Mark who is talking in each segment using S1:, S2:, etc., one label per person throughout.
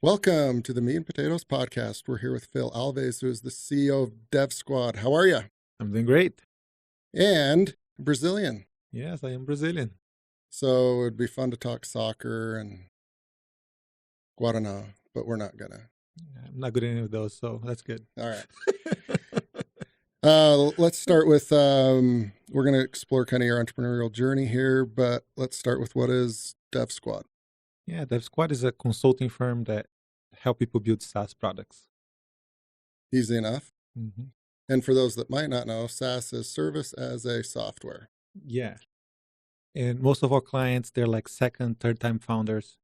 S1: Welcome to the Meat Potatoes Podcast. We're here with Phil Alves, who is the CEO of DevSquad. How are you?
S2: I'm doing great.
S1: And Brazilian.
S2: Yes, I am Brazilian.
S1: So it'd be fun to talk soccer and Guaraná, but we're not gonna.
S2: I'm not good at any of those, so that's good.
S1: All right. Let's start with, we're going to explore kind of your entrepreneurial journey here, but let's start with what is DevSquad?
S2: Yeah, DevSquad is a consulting firm that help people build SaaS products.
S1: Easy enough.
S2: Mm-hmm.
S1: And for those that might not know, SaaS is service as a software.
S2: Yeah. And most of our clients, they're like second, third time founders.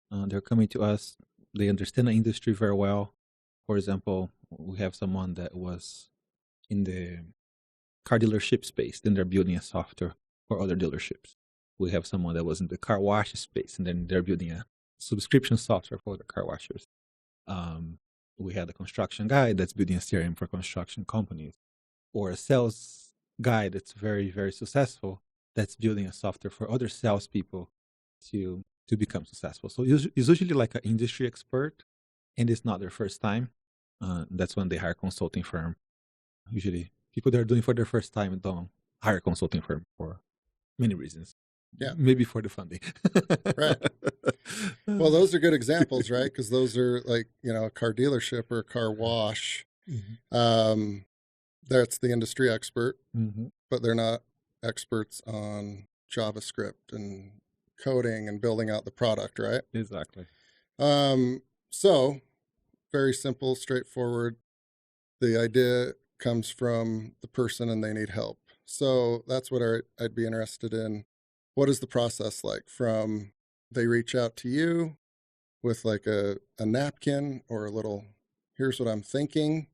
S2: They're coming to us. They understand the industry very well. For example, we have someone that was in the car dealership space, then they're building a software for other dealerships. We have someone that was in the car wash space, and then they're building a subscription software for the car washers. We had a construction guy that's building a CRM for construction companies, or a sales guy that's very, very successful that's building a software for other salespeople to become successful. So it's usually like an industry expert, and it's not their first time. That's when they hire a consulting firm. Usually people that are doing for their first time don't hire a consulting firm for many reasons.
S1: Yeah.
S2: Maybe for the funding.
S1: Right. Well, those are good examples, right? Because those are like, a car dealership or a car wash.
S2: Mm-hmm.
S1: That's the industry expert,
S2: Mm-hmm.
S1: but they're not experts on JavaScript and coding and building out the product, right?
S2: Exactly.
S1: So very simple, straightforward. The idea comes from the person and they need help. So that's what I'd be interested in. What is the process like from they reach out to you with like a napkin or a little, here's what I'm thinking,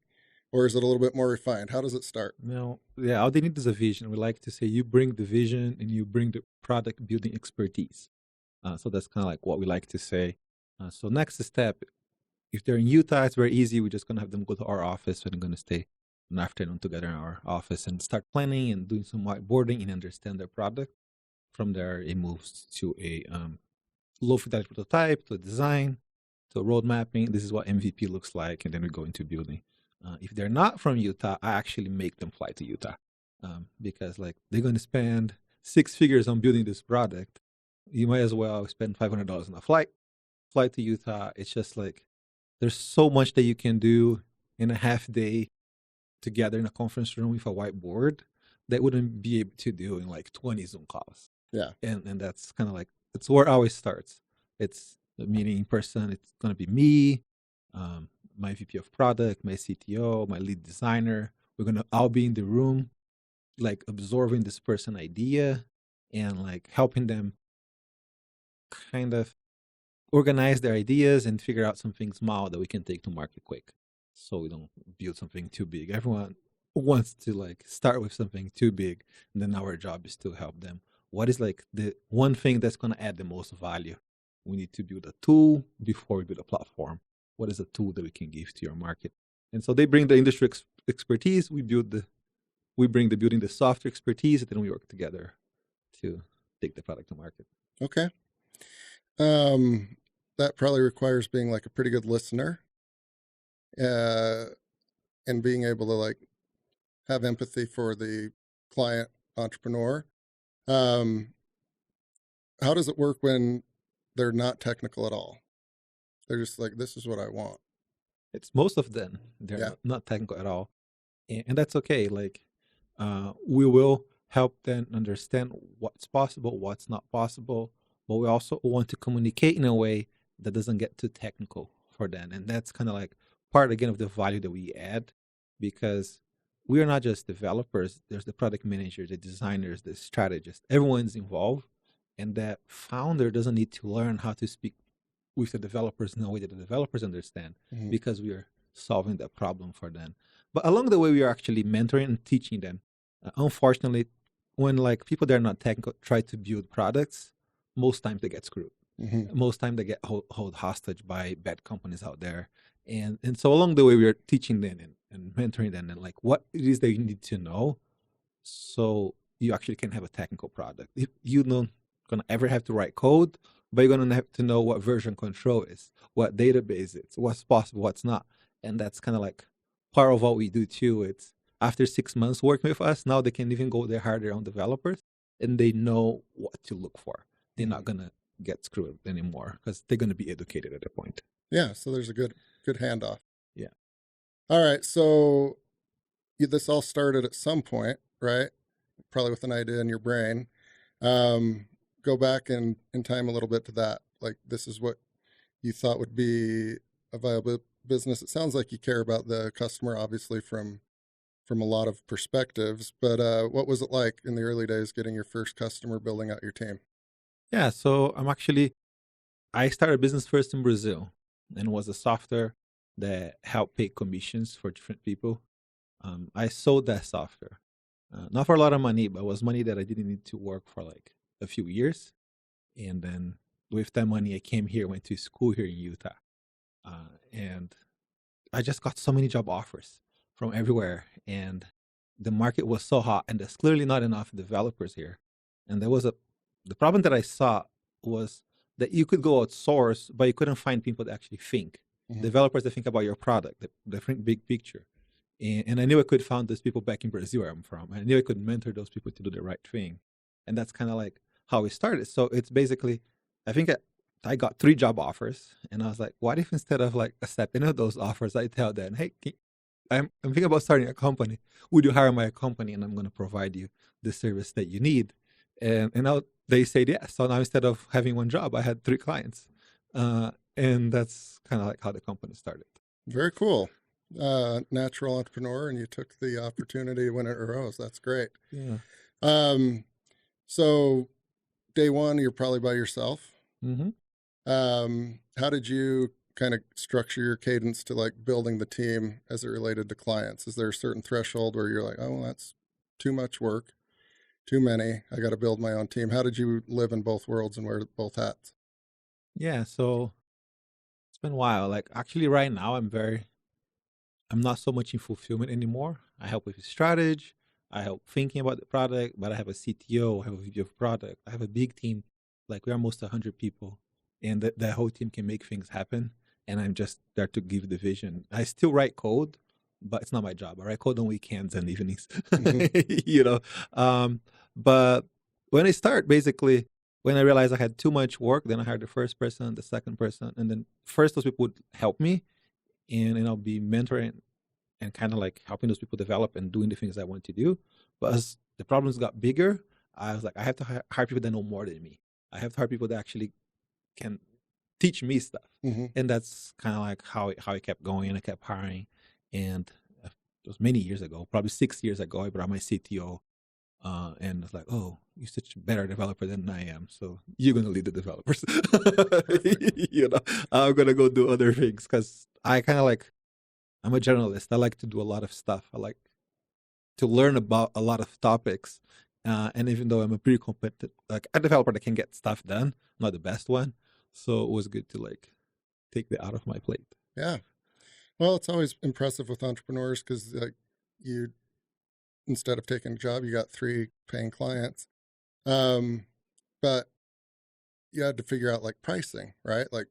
S1: or is it a little bit more refined? How does it start?
S2: No, yeah, all they need is a vision. We like to say you bring the vision and you bring the product building expertise. So that's kind of like what we like to say. So next step, if they're in Utah, it's very easy. We're just going to have them go to our office and we're going to stay an afternoon together in our office and start planning and doing some whiteboarding and understand their product. From there, it moves to a low fidelity prototype, to a design, to road mapping. This is what MVP looks like. And then we go into building. If they're not from Utah, I actually make them fly to Utah because like they're going to spend 6 figures on building this product. You might as well spend $500 on a fly to Utah. It's just like there's so much that you can do in a half day together in a conference room with a whiteboard that wouldn't be able to do in like 20 Zoom calls.
S1: Yeah.
S2: And that's kind of like, it's where it always starts. It's the meeting in person. It's going to be me, my VP of product, my CTO, my lead designer. We're going to all be in the room, like absorbing this person idea and like helping them kind of organize their ideas and figure out something small that we can take to market quick. So we don't build something too big. Everyone wants to like start with something too big. And then our job is to help them. What is like the one thing that's going to add the most value? We need to build a tool before we build a platform. What is a tool that we can give to your market? And so they bring the industry expertise. We bring the building the software expertise, and then we work together to take the product to market.
S1: Okay. That probably requires being like a pretty good listener, and being able to like have empathy for the client entrepreneur. How does it work when they're not technical at all? They're just like, this is what I want.
S2: It's most of them. They're not technical at all. And that's okay. Like, we will help them understand what's possible, what's not possible, but we also want to communicate in a way that doesn't get too technical for them. And that's kind of like part, again, of the value that we add, because we are not just developers. There's the product manager, the designers, the strategists. Everyone's involved. And that founder doesn't need to learn how to speak with the developers in a way that the developers understand, because we are solving that problem for them. But along the way, we are actually mentoring and teaching them. Unfortunately, when like people that are not technical try to build products, most times they get screwed. Most times they get held hostage by bad companies out there. And so along the way, we are teaching them and mentoring them and like what it is that you need to know so you actually can have a technical product. If you don't gonna ever have to write code, but you're going to have to know what version control is, what database is, what's possible, what's not. And that's kind of like part of what we do too. It's after 6 months working with us, now they can even go there harder on developers and they know what to look for. They're not going to get screwed anymore because they're going to be educated at that point.
S1: Yeah. So there's a good handoff.
S2: Yeah.
S1: All right. So this all started at some point, right? Probably with an idea in your brain. Go back in time a little bit to that. Like, this is what you thought would be a viable business. It sounds like you care about the customer, obviously, from a lot of perspectives. But what was it like in the early days getting your first customer, building out your team?
S2: Yeah. So I started a business first in Brazil, and it was a software that helped pay commissions for different people. I sold that software, not for a lot of money, but it was money that I didn't need to work for like a few years. And then with that money, I came here, went to school here in Utah. And I just got so many job offers from everywhere. And the market was so hot, and there's clearly not enough developers here. And the problem that I saw was that you could go outsource, but you couldn't find people that actually think. Developers that think about your product, that think big picture. And I knew I could find those people back in Brazil, where I'm from. I knew I could mentor those people to do the right thing. And that's kind of like how we started. So it's basically, I think I got 3 job offers, and I was like, what if instead of like accepting those offers, I tell them, hey, I'm thinking about starting a company. Would you hire my company, and I'm going to provide you the service that you need? And now they said yes. So now instead of having 1 job, I had 3 clients. And that's kind of like how the company started.
S1: Very cool. Natural entrepreneur, and you took the opportunity when it arose. That's great.
S2: Yeah.
S1: So day one, you're probably by yourself.
S2: Mm-hmm.
S1: How did you kind of structure your cadence to like building the team as it related to clients? Is there a certain threshold where you're like, oh, that's too much work, too many, I got to build my own team? How did you live in both worlds and wear both hats?
S2: Yeah. So it's been a while. Like actually right now I'm not so much in fulfillment anymore. I help with strategy. I help thinking about the product, but I have a CTO, I have a VP of product. I have a big team. Like we're almost 100 people, and that whole team can make things happen. And I'm just there to give the vision. I still write code, but it's not my job. I write code on weekends and evenings, you know. But when I start, basically, when I realized I had too much work, then I hired the first person, the second person, and then first those people would help me, and I'll be mentoring and kind of like helping those people develop and doing the things I want to do. But as the problems got bigger, I was like, I have to hire people that know more than me. I have to hire people that actually can teach me stuff. And that's kind of like how it kept going. And I kept hiring. And it was many years ago, probably 6 years ago, I brought my CTO. And it's like, oh, you're such a better developer than I am. So you're going to lead the developers. You know, I'm going to go do other things because I kind of like, I'm a generalist. I like to do a lot of stuff. I like to learn about a lot of topics. And even though I'm a pretty competent, like a developer that can get stuff done, not the best one. So it was good to like take that out of my plate.
S1: Yeah. Well, it's always impressive with entrepreneurs because you, instead of taking a job, you got 3 paying clients. But you had to figure out like pricing, right? Like,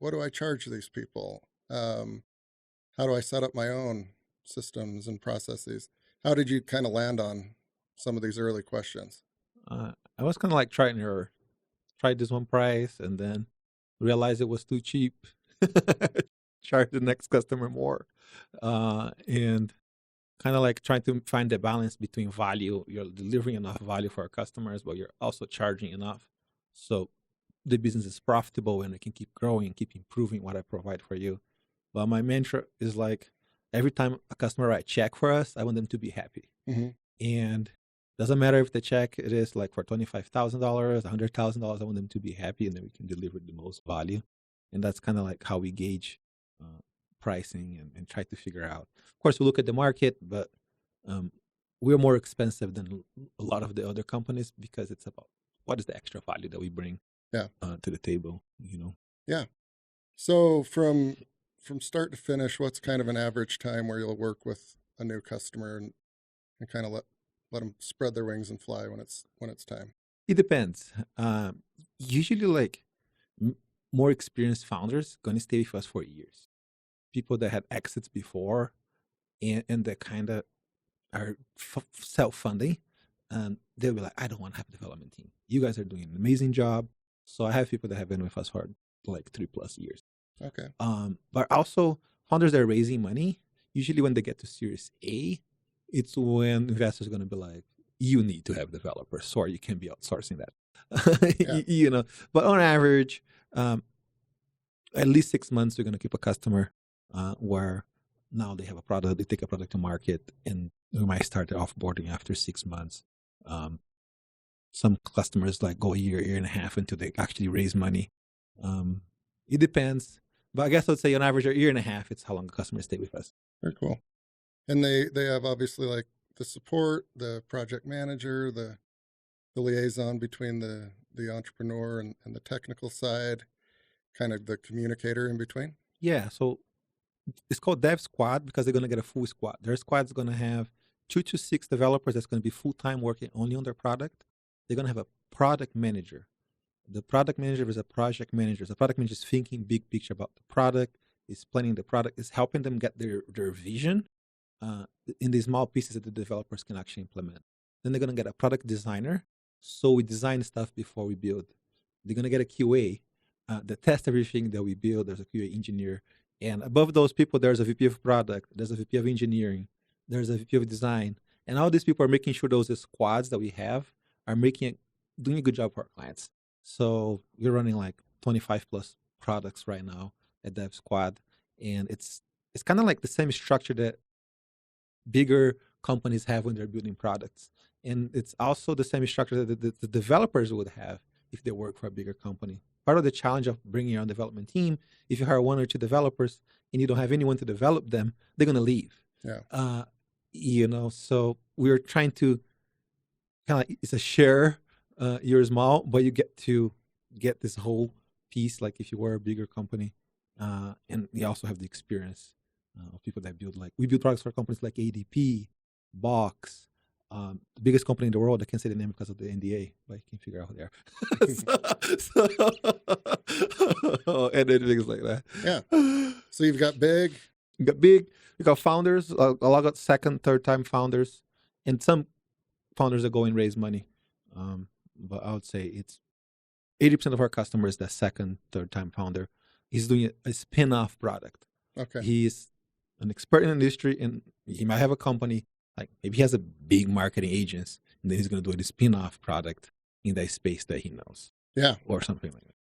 S1: what do I charge these people? How do I set up my own systems and processes? How did you kind of land on some of these early questions?
S2: I was kind of like trying and error. Tried this one price and then realized it was too cheap. Charge the next customer more. And kind of like trying to find the balance between value. You're delivering enough value for our customers, but you're also charging enough. So the business is profitable and it can keep growing, keep improving what I provide for you. But my mantra is like, every time a customer writes a check for us, I want them to be happy. And doesn't matter if the check it is like for $25,000, $100,000, I want them to be happy, and then we can deliver the most value. And that's kind of like how we gauge pricing and try to figure out. Of course, we look at the market, but we're more expensive than a lot of the other companies because it's about what is the extra value that we bring to the table, you know?
S1: Yeah. So from start to finish, what's kind of an average time where you'll work with a new customer and kind of let them spread their wings and fly when it's time?
S2: It depends. Usually like more experienced founders going to stay with us for years. People that had exits before and that kind of are self-funding, and they'll be like, I don't want to have a development team. You guys are doing an amazing job. So I have people that have been with us for like 3+ years.
S1: Okay.
S2: But also founders that are raising money, usually when they get to Series A, it's when investors are going to be like, you need to have developers, so you can be outsourcing that. You know, but on average, at least 6 months, we're going to keep a customer where now they have a product, they take a product to market, and we might start the offboarding after 6 months. Some customers like go a year and a half until they actually raise money. It depends, but I guess I'd say on average a year and a half, it's how long the customers stay with us.
S1: Very cool. And they have obviously like the support, the project manager, the liaison between the entrepreneur and the technical side, kind of the communicator in between.
S2: Yeah, so it's called DevSquad because they're going to get a full squad. Their squad's going to have 2 to 6 developers that's going to be full-time working only on their product. They're going to have a product manager. The product manager is a project manager. The product manager is thinking big picture about the product, is planning the product, is helping them get their vision in the small pieces that the developers can actually implement. Then they're going to get a product designer. So we design stuff before we build. They're going to get a QA that tests everything that we build. There's a QA engineer. And above those people, there's a VP of product. There's a VP of engineering. There's a VP of design. And all these people are making sure those squads that we have are doing a good job for our clients. So we're running like 25+ products right now at DevSquad. And it's kind of like the same structure that bigger companies have when they're building products. And it's also the same structure that the developers would have if they work for a bigger company. Part of the challenge of bringing your own development team, if you hire 1 or 2 developers and you don't have anyone to develop them, they're going to leave.
S1: Yeah.
S2: So we're trying to kind of, it's a share, you're small, but you get to get this whole piece, like if you were a bigger company. And you also have the experience of people that we build products for companies like ADP, Box, the biggest company in the world. I can't say the name because of the NDA, but you can figure out who they are. And then things like that.
S1: Yeah. So you've got big.
S2: You got founders, a lot of second, third time founders, and some founders that go and raise money. But I would say it's 80% of our customers, that second, third time founder, he's doing a spin-off product.
S1: Okay.
S2: He's an expert in the industry, and he might have a company, like maybe he has a big marketing agency, and then he's going to do a spin-off product in that space that he knows.
S1: Yeah.
S2: Or something like that.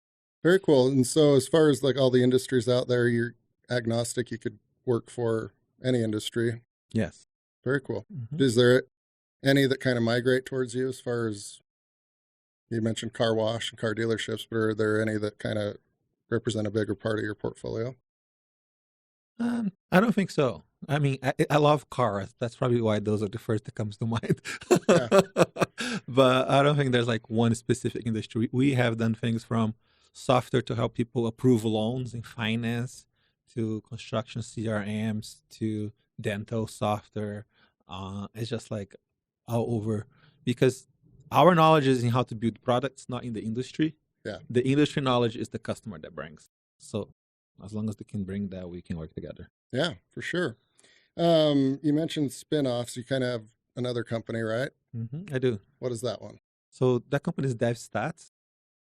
S2: Very
S1: cool. And so as far as like all the industries out there, you're agnostic. You could work for any industry.
S2: Yes.
S1: Very cool.
S2: Mm-hmm.
S1: Is there any that kind of migrate towards you as far as, you mentioned car wash and car dealerships, but are there any that kind of represent a bigger part of your portfolio?
S2: I don't think so. I mean, I love cars. That's probably why those are the first that comes to mind.
S1: Yeah.
S2: But I don't think there's like one specific industry. We have done things from software to help people approve loans in finance, to construction CRMs, to dental software. It's just like all over, because our knowledge is in how to build products, not in the industry.
S1: Yeah.
S2: The industry knowledge is the customer that brings. So as long as they can bring that, we can work together.
S1: Yeah, for sure. You mentioned spin-offs. You kind of have another company, right?
S2: Mm-hmm, I do.
S1: What is that one?
S2: So that company is DevStats,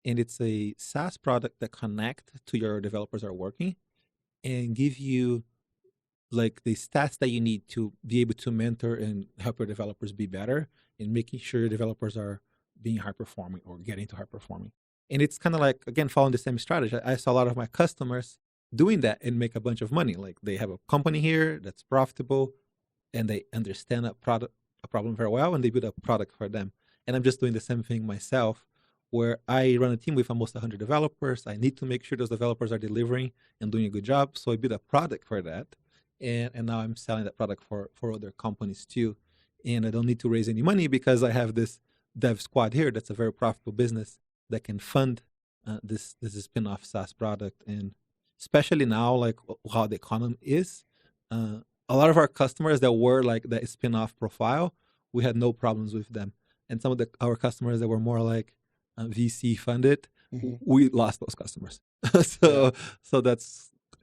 S2: and it's a SaaS product that connect to your developers are working and give you like the stats that you need to be able to mentor and help your developers be better, and making sure your developers are being high performing or getting to high performing. And it's kind of like, again, following the same strategy. I saw a lot of my customers doing that and make a bunch of money. Like they have a company here that's profitable and they understand a problem very well, and they build a product for them. And I'm just doing the same thing myself, where I run a team with almost 100 developers. I need to make sure those developers are delivering and doing a good job. So I build a product for that. And now I'm selling that product for other companies too. And I don't need to raise any money because I have this dev squad here that's a very profitable business that can fund this spin-off SaaS product. And especially now, like how the economy is, a lot of our customers that were like the spin-off profile, we had no problems with them. And some of our customers that were more like VC funded,
S1: Mm-hmm.
S2: we lost those customers. So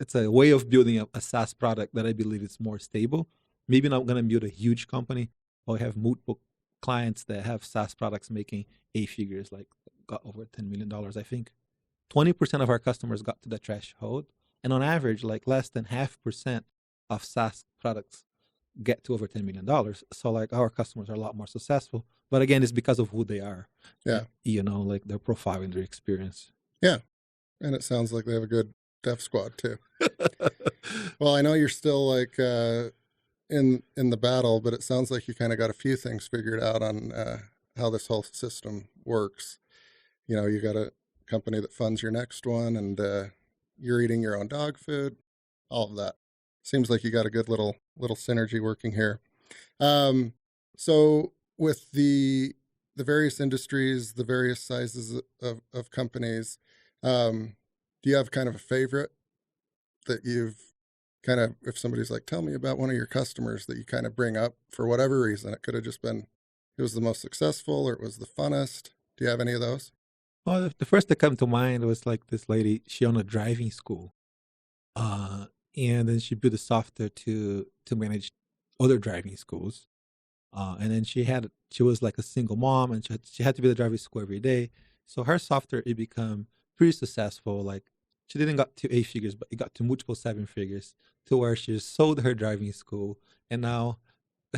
S2: it's a way of building a SaaS product that I believe is more stable. Maybe not going to build a huge company, but we have multiple clients that have SaaS products making 8 figures, like got over $10 million. I think 20% of our customers got to the threshold, and on average, like less than 0.5% of SaaS products get to over $10 million. So like our customers are a lot more successful. But again, it's because of who they are.
S1: Yeah.
S2: Like their profile and their experience.
S1: Yeah. And it sounds like they have a good dev squad too. Well, I know you're still like in the battle, but it sounds like you kind of got a few things figured out on how this whole system works. You got a company that funds your next one, and you're eating your own dog food, all of that. Seems like you got a good little synergy working here. So with the various industries, the various sizes of companies, do you have kind of a favorite that you've kind of, if somebody's like, tell me about one of your customers that you kind of bring up for whatever reason? It could have just been it was the most successful or it was the funnest. Do you have any of those?
S2: Well, the first that come to mind was like this lady. She owned a driving school, and then she built a software to manage other driving schools. And then she was like a single mom, and she had to be the driving school every day. So her software, it became pretty successful. Like she didn't got to 8 figures, but it got to multiple 7 figures, to where she sold her driving school, and now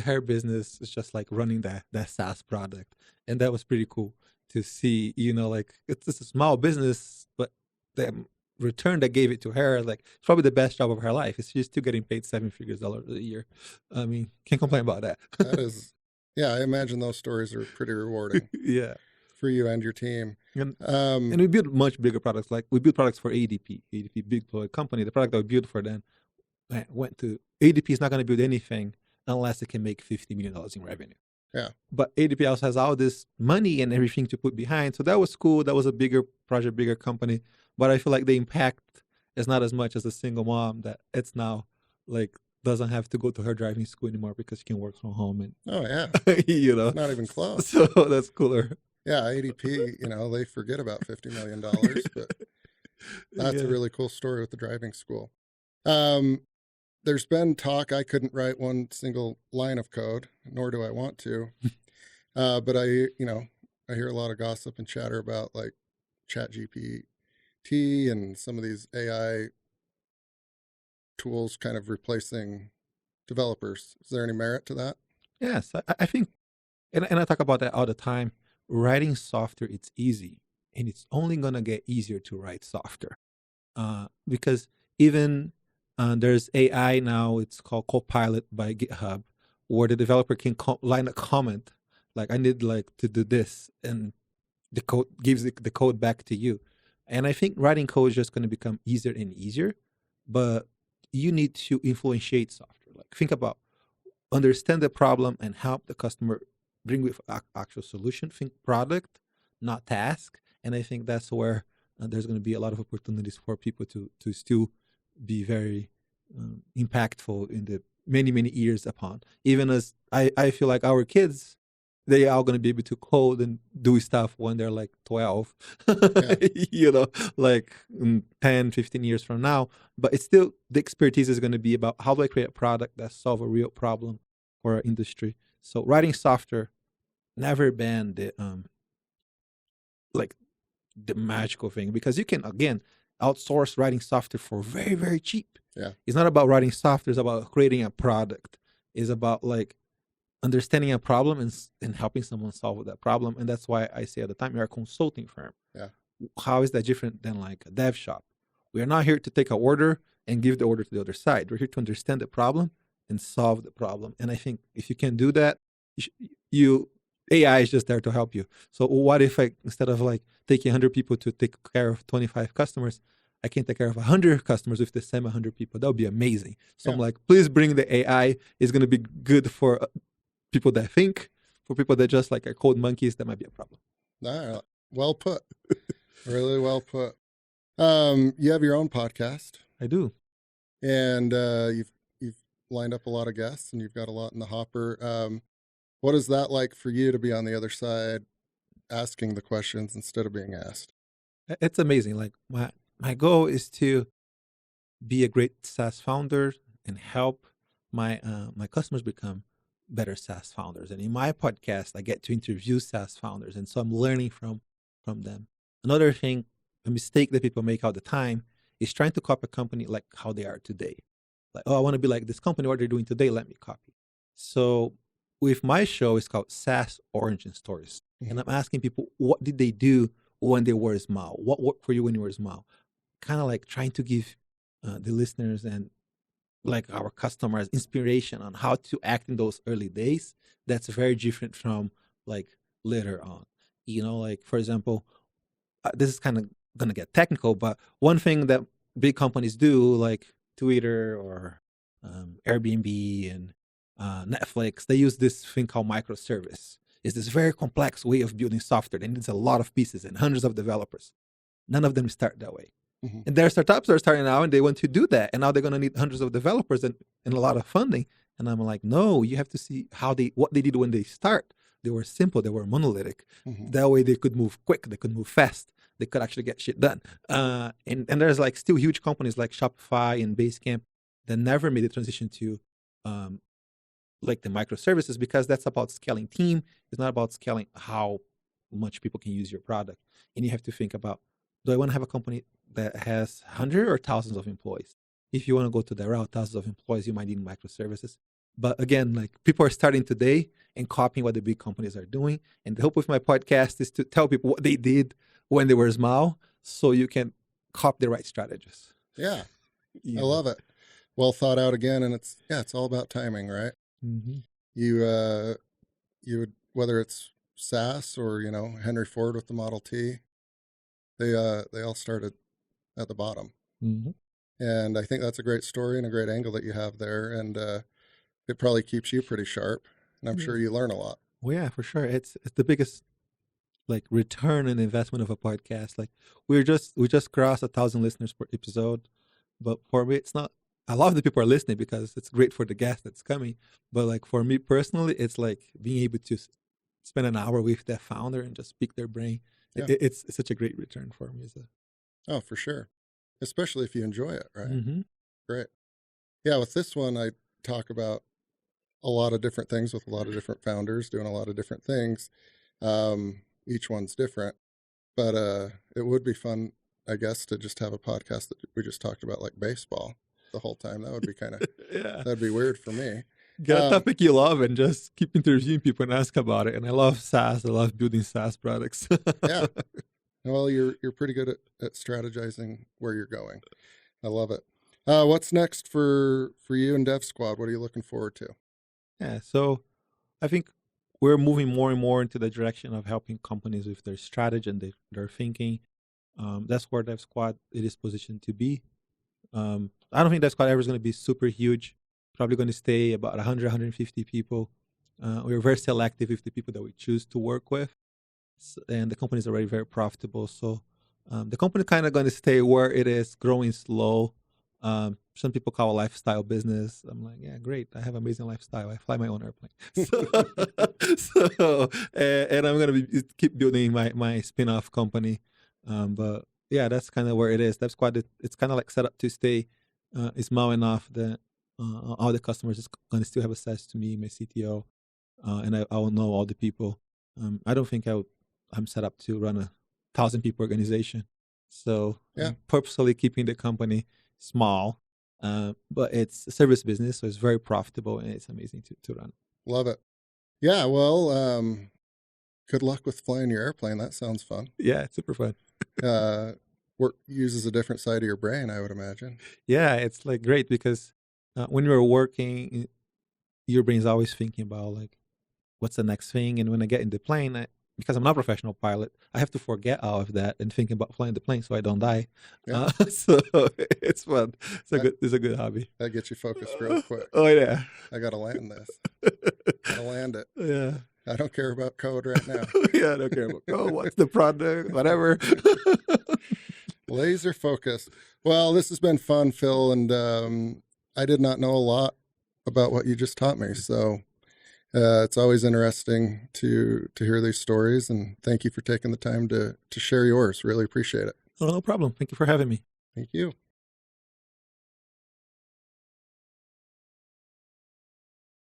S2: her business is just like running that SaaS product. And that was pretty cool to see. Like it's just a small business, but the return that gave it to her, like it's probably the best job of her life. She's still getting paid 7 figures dollars a year. I mean, can't complain about that.
S1: That is, yeah, I imagine those stories are pretty rewarding.
S2: Yeah.
S1: For you and your team.
S2: And we built much bigger products. Like we built products for ADP, big toy company. The product that we built for them went to ADP is not going to build anything unless it can make $50 million in revenue.
S1: Yeah.
S2: But ADP also has all this money and everything to put behind. So that was cool. That was a bigger project, bigger company. But I feel like the impact is not as much as a single mom that it's now like doesn't have to go to her driving school anymore because she can work from home. And
S1: oh yeah,
S2: It's
S1: not even close.
S2: So that's cooler.
S1: Yeah, ADP, they forget about $50 million, but that's a really cool story with the driving school. There's been talk, I couldn't write one single line of code, nor do I want to. But I hear a lot of gossip and chatter about like ChatGPT and some of these AI tools kind of replacing developers. Is there any merit to that?
S2: Yes, I think, and I talk about that all the time. Writing software, it's easy, and it's only going to get easier to write software. Because even there's AI now, it's called Copilot by GitHub, where the developer can line a comment, like, I need like to do this, and the code gives the code back to you. And I think writing code is just going to become easier and easier, but you need to influentiate software. Like think about, understand the problem and help the customer bring with actual solution. Think product, not task. And I think that's where there's going to be a lot of opportunities for people to still be very impactful in the many, many years upon. Even as I feel like our kids, they are going to be able to code and do stuff when they're like 12,
S1: Yeah.
S2: like 10, 15 years from now. But it's still, the expertise is going to be about how do I create a product that solve a real problem for our industry. So writing software never been the the magical thing, because you can again outsource writing software for very, very cheap.
S1: Yeah.
S2: It's not about writing software, it's about creating a product. It's about like understanding a problem and helping someone solve that problem. And that's why I say at the time, you're a consulting firm.
S1: Yeah.
S2: How is that different than like a dev shop? We are not here to take an order and give the order to the other side. We're here to understand the problem and solve the problem. And I think if you can do that, AI is just there to help you. So what if instead of like taking 100 people to take care of 25 customers, I can take care of 100 customers with the same 100 people? That would be amazing. So I'm like, please bring the AI. It's going to be good for people that think. For people that just like are code monkeys, that might be a problem.
S1: Well put. Really well put. You have your own podcast.
S2: I do.
S1: And you've lined up a lot of guests, and you've got a lot in the hopper. What is that like for you to be on the other side asking the questions instead of being asked?
S2: It's amazing. Like my goal is to be a great SaaS founder and help my customers become better SaaS founders. And in my podcast, I get to interview SaaS founders, and so I'm learning from them. Another thing, a mistake that people make all the time is trying to copy a company like how they are today. Like, oh, I want to be like this company. What they're doing today, let me copy. So with my show, it's called SaaS Origin Stories, and I'm asking people, what did they do when they were small? What worked for you when you were small? Kind of like trying to give the listeners and like our customers inspiration on how to act in those early days. That's very different from like later on. Like for example, this is kind of gonna get technical, but one thing that big companies do, like Twitter or Airbnb and Netflix, they use this thing called microservice. It's this very complex way of building software that needs a lot of pieces and hundreds of developers. None of them start that way. And their startups are starting out and they want to do that. And now they're going to need hundreds of developers and a lot of funding. And I'm like, no, you have to see what they did when they start. They were simple. They were monolithic. That way they could move quick. They could move fast. They could actually get shit done. And there's like still huge companies like Shopify and Basecamp that never made the transition to like the microservices, because that's about scaling team. It's not about scaling how much people can use your product. And you have to think about, do I want to have a company that has hundreds or thousands of employees? If you want to go to the route, thousands of employees, you might need microservices. But again, like people are starting today and copying what the big companies are doing. And the hope with my podcast is to tell people what they did when they were small, so you can copy the right strategies.
S1: Yeah, I love it. Well thought out again, and it's all about timing, right? You would, whether it's SaaS or Henry Ford with the Model T, they all started at the bottom. And I think that's a great story and a great angle that you have there. And it probably keeps you pretty sharp. And I'm sure you learn a lot.
S2: Well, yeah, for sure. It's the biggest like return on investment of a podcast. Like we just crossed 1,000 listeners per episode. But for me, it's not. I love that people are listening because it's great for the guest that's coming. But like for me personally, it's like being able to spend an hour with that founder and just pick their brain. Yeah. It's such a great return for me. So.
S1: Oh, for sure. Especially if you enjoy it, right? Great. Yeah, with this one, I talk about a lot of different things with a lot of different founders doing a lot of different things. Each one's different. But it would be fun, I guess, to just have a podcast that we just talked about like baseball the whole time. That would be kind of, that'd be weird for me.
S2: Get a topic you love and just keep interviewing people and ask about it. And I love SaaS. I love building SaaS products.
S1: Yeah. Well, you're pretty good at strategizing where you're going. I love it. What's next for you and DevSquad? What are you looking forward to?
S2: Yeah, so I think we're moving more and more into the direction of helping companies with their strategy and their thinking. That's where DevSquad it is positioned to be. I don't think DevSquad ever is going to be super huge. Probably going to stay about 100, 150 people. We're very selective with the people that we choose to work with. And the company is already very profitable. So the company kind of going to stay where it is, growing slow. Some people call it a lifestyle business. I'm like, yeah, great. I have an amazing lifestyle. I fly my own airplane. And I'm going to keep building my spin-off company. But yeah, that's kind of where it is. DevSquad, it's kind of like set up to stay small enough that all the customers is going to still have access to me, my CTO, and I will know all the people. I don't think I'm set up to run 1,000 people organization. So I'm purposely keeping the company small, but it's a service business, so it's very profitable and it's amazing to run.
S1: Love it. Yeah, well, good luck with flying your airplane. That sounds fun.
S2: Yeah, it's super fun.
S1: Work uses a different side of your brain, I would imagine.
S2: Yeah, it's like great because when you're working, your brain's always thinking about like, what's the next thing? And when I get in the plane, because I'm not a professional pilot, I have to forget all of that and think about flying the plane so I don't die. Yeah. So it's fun. It's a good hobby.
S1: That gets you focused real quick.
S2: Oh yeah.
S1: I got to land this. Gotta land it.
S2: Yeah.
S1: I don't care about code right now.
S2: Yeah, I don't care about code. What's the product? Whatever.
S1: Laser focus. Well, this has been fun, Phil, and I did not know a lot about what you just taught me. So It's always interesting to hear these stories, and thank you for taking the time to share yours. Really appreciate it.
S2: Oh, no problem. Thank you for having me.
S1: Thank you.